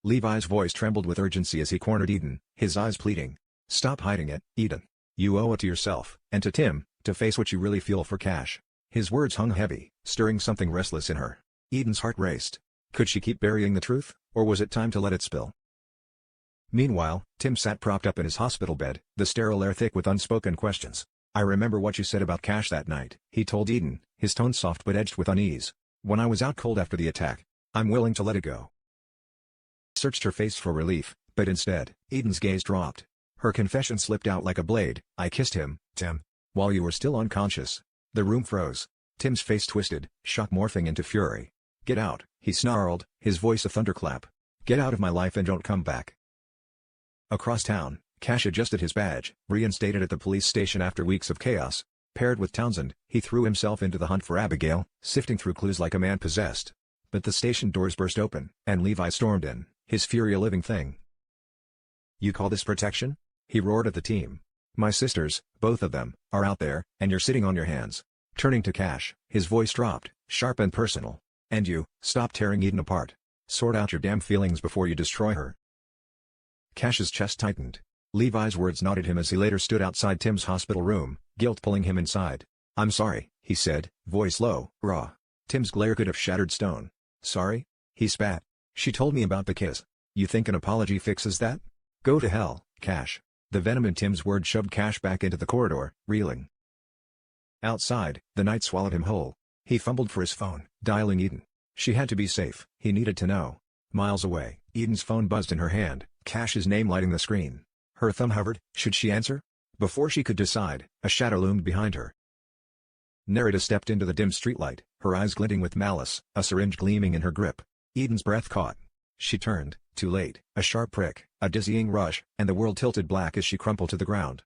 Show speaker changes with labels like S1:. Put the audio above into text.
S1: Levi's voice trembled with urgency as he cornered Eden, his eyes pleading. "Stop hiding it, Eden. You owe it to yourself, and to Tim, to face what you really feel for Cash." His words hung heavy, stirring something restless in her. Eden's heart raced. Could she keep burying the truth, or was it time to let it spill? Meanwhile, Tim sat propped up in his hospital bed, the sterile air thick with unspoken questions. "I remember what you said about Cash that night," he told Eden, his tone soft but edged with unease. "When I was out cold after the attack. I'm willing to let it go." Searched her face for relief, but instead, Eden's gaze dropped. Her confession slipped out like a blade. "I kissed him, Tim. While you were still unconscious." The room froze. Tim's face twisted, shock morphing into fury. "Get out," he snarled, his voice a thunderclap. "Get out of my life and don't come back." Across town, Cash adjusted his badge, reinstated at the police station after weeks of chaos. Paired with Townsend, he threw himself into the hunt for Abigail, sifting through clues like a man possessed. But the station doors burst open, and Levi stormed in, his fury a living thing. "You call this protection?" he roared at the team. "My sisters, both of them, are out there, and you're sitting on your hands." Turning to Cash, his voice dropped, sharp and personal. "And you, stop tearing Eden apart. Sort out your damn feelings before you destroy her." Cash's chest tightened. Levi's words knotted him as he later stood outside Tim's hospital room, guilt pulling him inside. "I'm sorry," he said, voice low, raw. Tim's glare could have shattered stone. "Sorry?" he spat. "She told me about the kiss. You think an apology fixes that? Go to hell, Cash." The venom in Tim's words shoved Cash back into the corridor, reeling. Outside, the night swallowed him whole. He fumbled for his phone, dialing Eden. She had to be safe, he needed to know. Miles away, Eden's phone buzzed in her hand, Cash's name lighting the screen. Her thumb hovered. Should she answer? Before she could decide, a shadow loomed behind her. Nerida stepped into the dim streetlight, her eyes glinting with malice, a syringe gleaming in her grip. Eden's breath caught. She turned, too late, a sharp prick, a dizzying rush, and the world tilted black as she crumpled to the ground.